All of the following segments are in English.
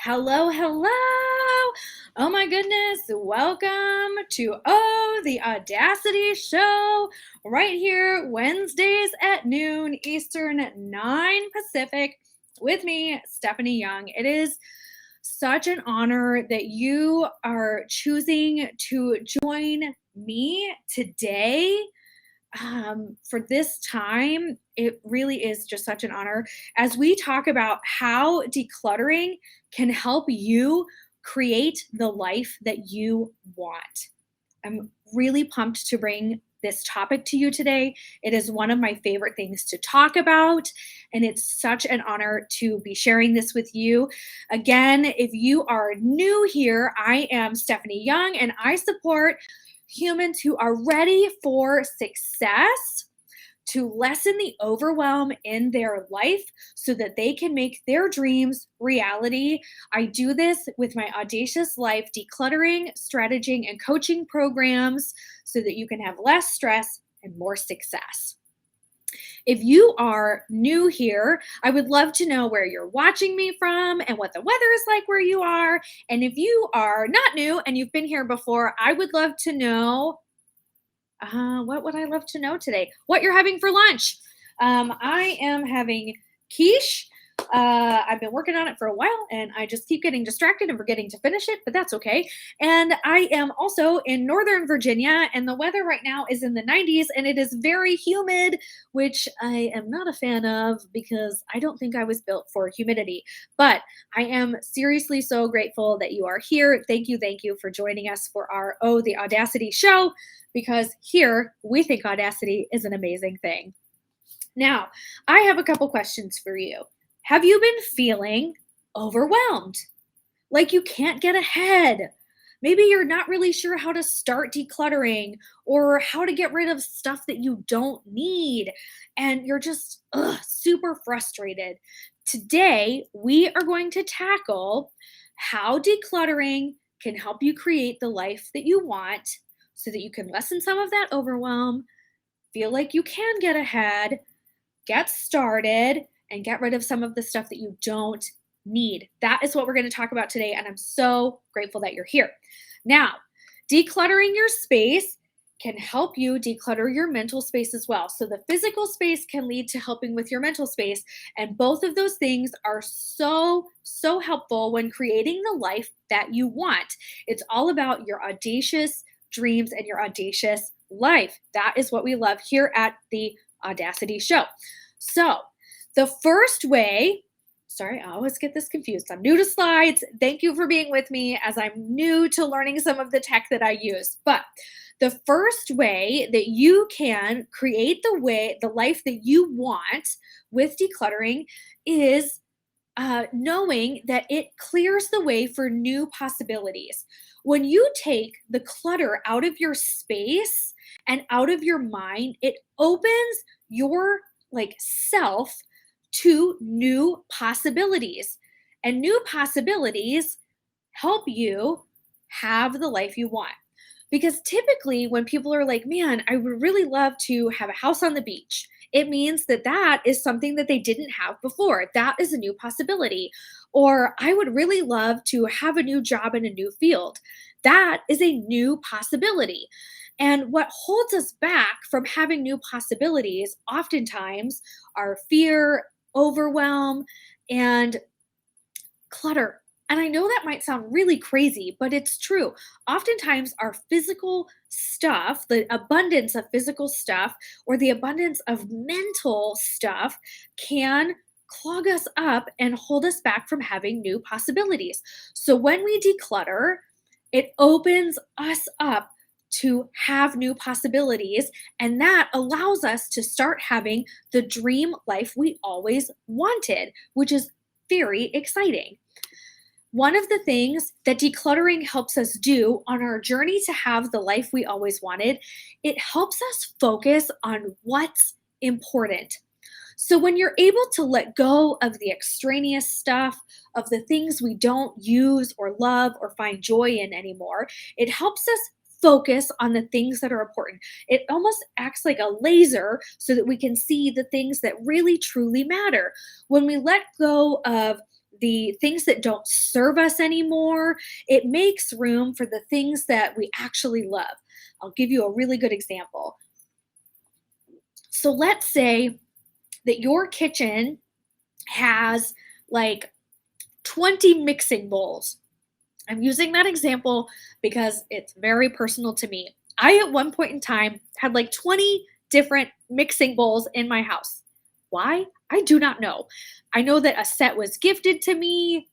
Hello, hello. Oh my goodness. Welcome to the Audacity Show right here, Wednesdays at noon Eastern, 9 Pacific, with me, Stephanie Young. It is such an honor that you are choosing to join me today for this time. It really is just such an honor as we talk about how decluttering can help you create the life that you want. I'm really pumped to bring this topic to you today. It is one of my favorite things to talk about, and it's such an honor to be sharing this with you. Again, if you are new here, I am Stephanie Young, and I support humans who are ready for success to lessen the overwhelm in their life so that they can make their dreams reality. I do this with my Audacious Life decluttering, strategizing, and coaching programs so that you can have less stress and more success. If you are new here, I would love to know where you're watching me from and what the weather is like where you are. And if you are not new and you've been here before, I would love to know what would I love to know today? What you're having for lunch? I am having quiche. I've been working on it for a while and I just keep getting distracted and forgetting to finish it, but that's okay. And I am also in Northern Virginia, and the weather right now is in the 90s and it is very humid, which I am not a fan of because I don't think I was built for humidity. But I am seriously so grateful that you are here. Thank you for joining us for our the Audacity Show, because here we think audacity is an amazing thing. Now, I have a couple questions for you. Have you been feeling overwhelmed? Like you can't get ahead? Maybe you're not really sure how to start decluttering or how to get rid of stuff that you don't need, and you're just super frustrated. Today, we are going to tackle how decluttering can help you create the life that you want so that you can lessen some of that overwhelm, feel like you can get ahead, get started, and get rid of some of the stuff that you don't need. That is what we're going to talk about today, and I'm so grateful that you're here. Now, decluttering your space can help you declutter your mental space as well. So the physical space can lead to helping with your mental space, and both of those things are so helpful when creating the life that you want. It's all about your audacious dreams and your audacious life. That is what we love here at the Audacity Show. So, the first way, sorry, I always get this confused. I'm new to slides. Thank you for being with me as I'm new to learning some of the tech that I use. But the first way that you can create the life that you want with decluttering is knowing that it clears the way for new possibilities. When you take the clutter out of your space and out of your mind, it opens your self to new possibilities. And new possibilities help you have the life you want. Because typically, when people are like, man, I would really love to have a house on the beach, it means that that is something that they didn't have before. That is a new possibility. Or I would really love to have a new job in a new field. That is a new possibility. And what holds us back from having new possibilities oftentimes are fear, overwhelm, and clutter. And I know that might sound really crazy, but it's true. Oftentimes, our physical stuff, the abundance of physical stuff, or the abundance of mental stuff can clog us up and hold us back from having new possibilities. So when we declutter, it opens us up to have new possibilities, and that allows us to start having the dream life we always wanted, which is very exciting. One of the things that decluttering helps us do on our journey to have the life we always wanted, it helps us focus on what's important. So when you're able to let go of the extraneous stuff, of the things we don't use or love or find joy in anymore, it helps us focus on the things that are important. It almost acts like a laser so that we can see the things that really truly matter. When we let go of the things that don't serve us anymore. It makes room for the things that we actually love. I'll give you a really good example. So let's say that your kitchen has like 20 mixing bowls. I'm using that example because it's very personal to me. I, at one point in time, had like 20 different mixing bowls in my house. Why? I do not know. I know that a set was gifted to me.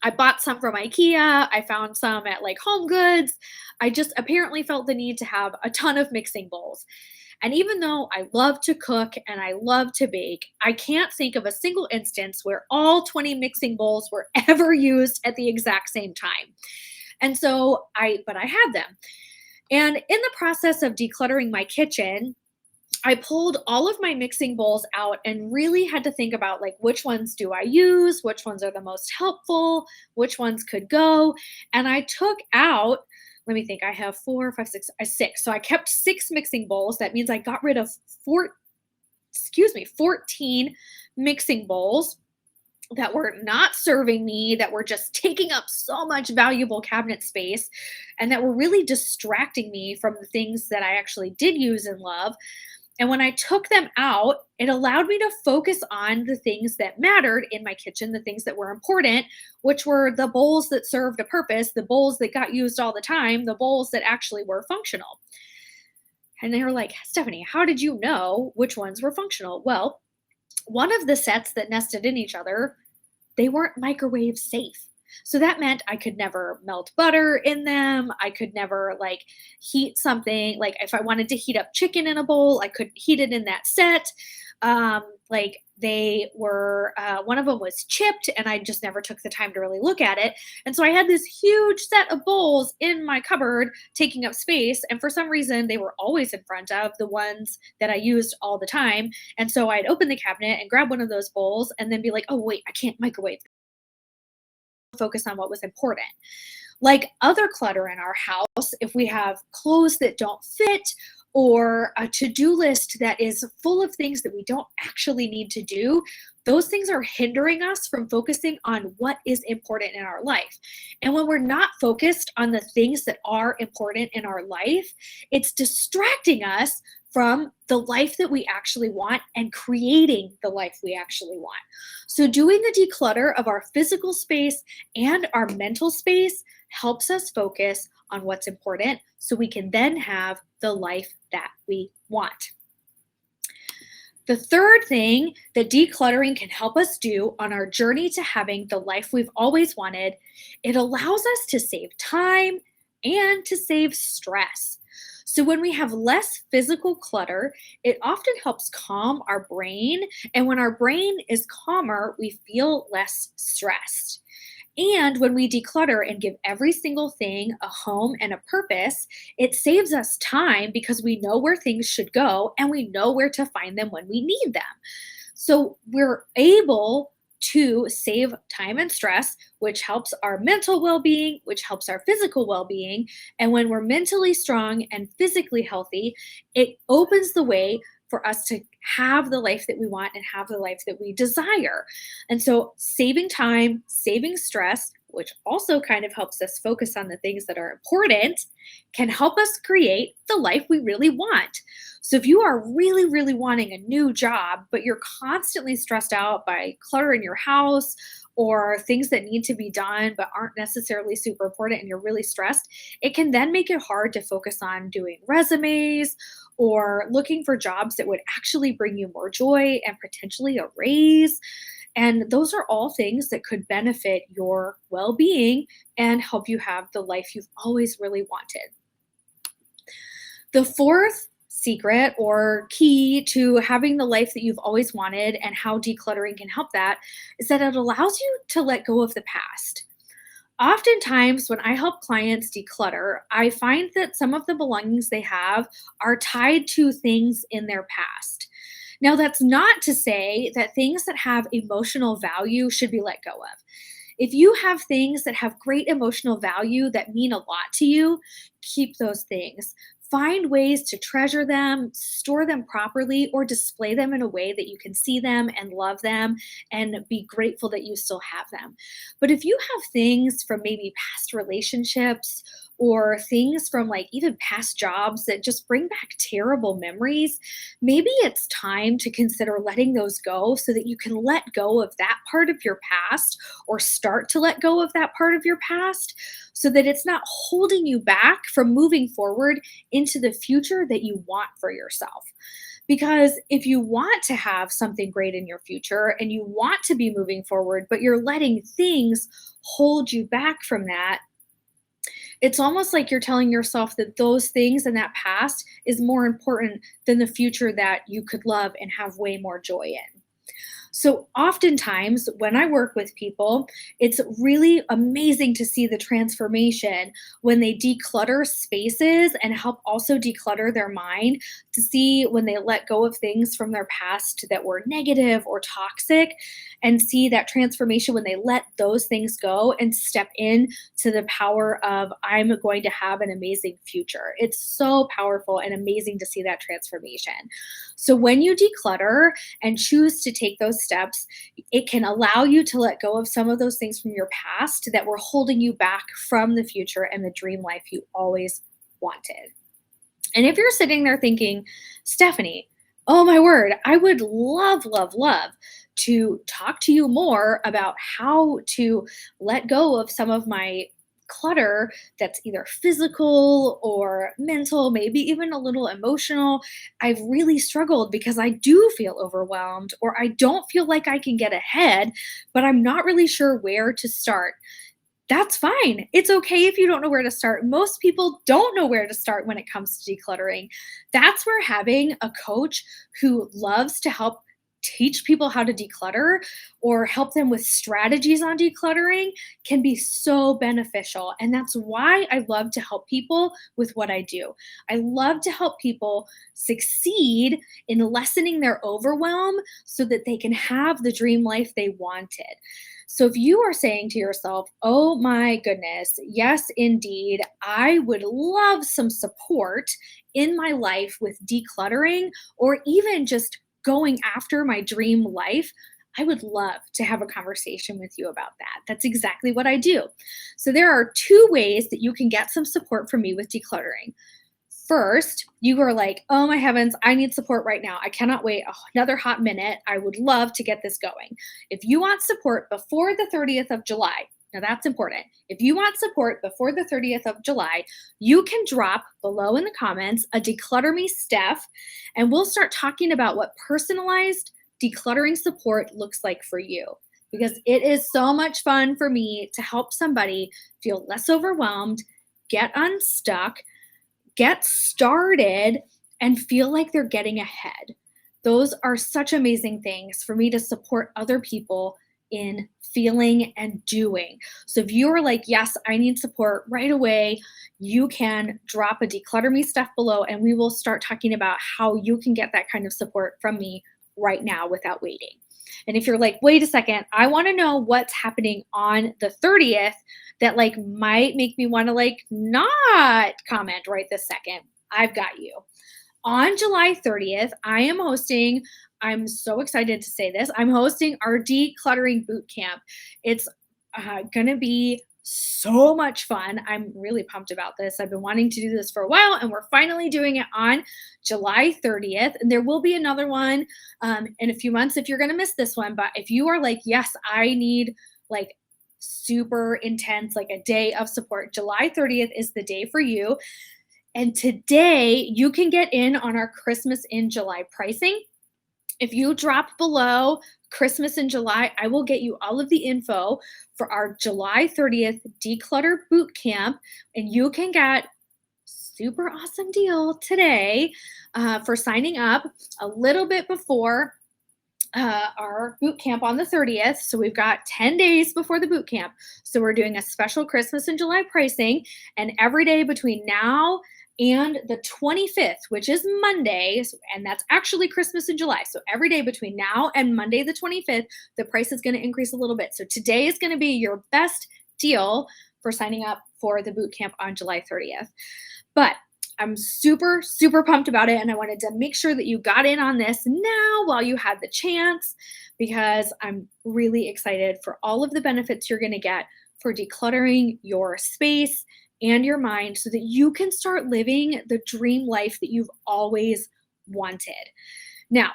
I bought some from IKEA. I found some at like Home Goods. I just apparently felt the need to have a ton of mixing bowls. And even though I love to cook and I love to bake, I can't think of a single instance where all 20 mixing bowls were ever used at the exact same time. And so but I had them. And in the process of decluttering my kitchen, I pulled all of my mixing bowls out and really had to think about like which ones do I use, which ones are the most helpful, which ones could go. And I took out, let me think, I have four, five, six, six. So I kept six mixing bowls. That means I got rid of 14 mixing bowls that were not serving me, that were just taking up so much valuable cabinet space, and that were really distracting me from the things that I actually did use and love. And when I took them out, it allowed me to focus on the things that mattered in my kitchen, the things that were important, which were the bowls that served a purpose, the bowls that got used all the time, the bowls that actually were functional. And they were like, Stephanie, how did you know which ones were functional? Well, one of the sets that nested in each other, they weren't microwave safe. So that meant I could never melt butter in them. I could never like heat something. Like if I wanted to heat up chicken in a bowl, I could heat it in that set. Like they were, one of them was chipped and I just never took the time to really look at it. And so I had this huge set of bowls in my cupboard taking up space. And for some reason, they were always in front of the ones that I used all the time. And so I'd open the cabinet and grab one of those bowls and then be like, oh, wait, I can't microwave, focus on what was important. Like other clutter in our house, if we have clothes that don't fit or a to-do list that is full of things that we don't actually need to do, those things are hindering us from focusing on what is important in our life. And when we're not focused on the things that are important in our life, it's distracting us from the life that we actually want and creating the life we actually want. So doing the declutter of our physical space and our mental space helps us focus on what's important so we can then have the life that we want. The third thing that decluttering can help us do on our journey to having the life we've always wanted, it allows us to save time and to save stress. So when we have less physical clutter, it often helps calm our brain. And when our brain is calmer, we feel less stressed. And when we declutter and give every single thing a home and a purpose, it saves us time because we know where things should go and we know where to find them when we need them. So we're able to save time and stress, which helps our mental well being, which helps our physical well being. And when we're mentally strong and physically healthy, it opens the way for us to have the life that we want and have the life that we desire. And so saving time, saving stress, which also kind of helps us focus on the things that are important, can help us create the life we really want. So if you are really, really wanting a new job, but you're constantly stressed out by clutter in your house or things that need to be done but aren't necessarily super important and you're really stressed, it can then make it hard to focus on doing resumes or looking for jobs that would actually bring you more joy and potentially a raise. And those are all things that could benefit your well being and help you have the life you've always really wanted. The fourth secret or key to having the life that you've always wanted and how decluttering can help that is that it allows you to let go of the past. Oftentimes, when I help clients declutter, I find that some of the belongings they have are tied to things in their past. Now, that's not to say that things that have emotional value should be let go of. If you have things that have great emotional value that mean a lot to you, keep those things. find ways to treasure them, store them properly, or display them in a way that you can see them and love them and be grateful that you still have them. But if you have things from maybe past relationships or things from like even past jobs that just bring back terrible memories, maybe it's time to consider letting those go so that you can let go of that part of your past or start to let go of that part of your past so that it's not holding you back from moving forward into the future that you want for yourself. Because if you want to have something great in your future and you want to be moving forward, but you're letting things hold you back from that, it's almost like you're telling yourself that those things in that past is more important than the future that you could love and have way more joy in. So, oftentimes, when I work with people, it's really amazing to see the transformation when they declutter spaces and help also declutter their mind, to see when they let go of things from their past that were negative or toxic, and see that transformation when they let those things go and step in to the power of, I'm going to have an amazing future. It's so powerful and amazing to see that transformation. So, when you declutter, and choose to take those steps, it can allow you to let go of some of those things from your past that were holding you back from the future and the dream life you always wanted. And if you're sitting there thinking, Stephanie, oh my word, I would love, love, love to talk to you more about how to let go of some of my clutter that's either physical or mental, maybe even a little emotional. I've really struggled because I do feel overwhelmed or I don't feel like I can get ahead, but I'm not really sure where to start. That's fine. It's okay if you don't know where to start. Most people don't know where to start when it comes to decluttering. That's where having a coach who loves to help teach people how to declutter or help them with strategies on decluttering can be so beneficial. And that's why I love to help people with what I do. I love to help people succeed in lessening their overwhelm so that they can have the dream life they wanted. So if you are saying to yourself, oh my goodness, yes, indeed, I would love some support in my life with decluttering or even just going after my dream life, I would love to have a conversation with you about that. That's exactly what I do. So there are two ways that you can get some support from me with decluttering. First, you are like, oh my heavens, I need support right now. I cannot wait another hot minute. I would love to get this going. If you want support before the 30th of July, now that's important. If you want support before the 30th of July, you can drop below in the comments a declutter me Steph, and we'll start talking about what personalized decluttering support looks like for you. Because it is so much fun for me to help somebody feel less overwhelmed, get unstuck, get started, and feel like they're getting ahead. Those are such amazing things for me to support other people in feeling and doing. So if you're like, yes, I need support right away, you can drop a declutter me stuff below and we will start talking about how you can get that kind of support from me right now without waiting. And if you're like, wait a second, I want to know what's happening on the 30th that like might make me want to like not comment right this second, I've got you. On July 30th, I'm so excited to say this, I'm hosting our decluttering boot camp. It's going to be so much fun. I'm really pumped about this. I've been wanting to do this for a while, and we're finally doing it on July 30th. And there will be another one in a few months if you're going to miss this one. But if you are like, yes, I need like super intense, like a day of support, July 30th is the day for you. And today you can get in on our Christmas in July pricing. If you drop below Christmas in July, I will get you all of the info for our July 30th Declutter Boot Camp, and you can get super awesome deal today for signing up a little bit before our boot camp on the 30th. So we've got 10 days before the boot camp. So we're doing a special Christmas in July pricing, and every day between now and the 25th, which is Monday, and that's actually Christmas in July. So every day between now and Monday, the 25th, the price is going to increase a little bit. So today is going to be your best deal for signing up for the boot camp on July 30th. But I'm super, super pumped about it. And I wanted to make sure that you got in on this now while you had the chance, because I'm really excited for all of the benefits you're going to get for decluttering your space and your mind so that you can start living the dream life that you've always wanted. Now,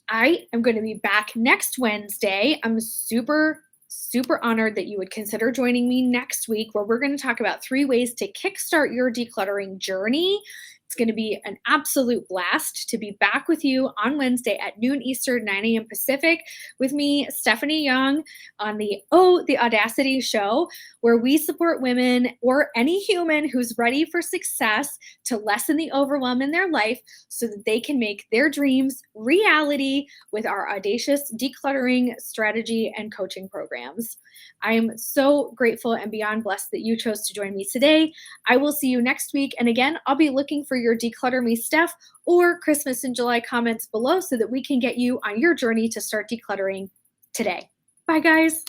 I am going to be back next Wednesday. I'm super, super honored that you would consider joining me next week, where we're going to talk about 3 ways to kickstart your decluttering journey. It's going to be an absolute blast to be back with you on Wednesday at noon Eastern, 9 a.m. Pacific, with me, Stephanie Young, on the Audacity Show, where we support women or any human who's ready for success to lessen the overwhelm in their life so that they can make their dreams reality with our audacious decluttering strategy and coaching programs. I am so grateful and beyond blessed that you chose to join me today. I will see you next week. And again, I'll be looking for your Declutter Me Steph or Christmas in July comments below so that we can get you on your journey to start decluttering today. Bye, guys.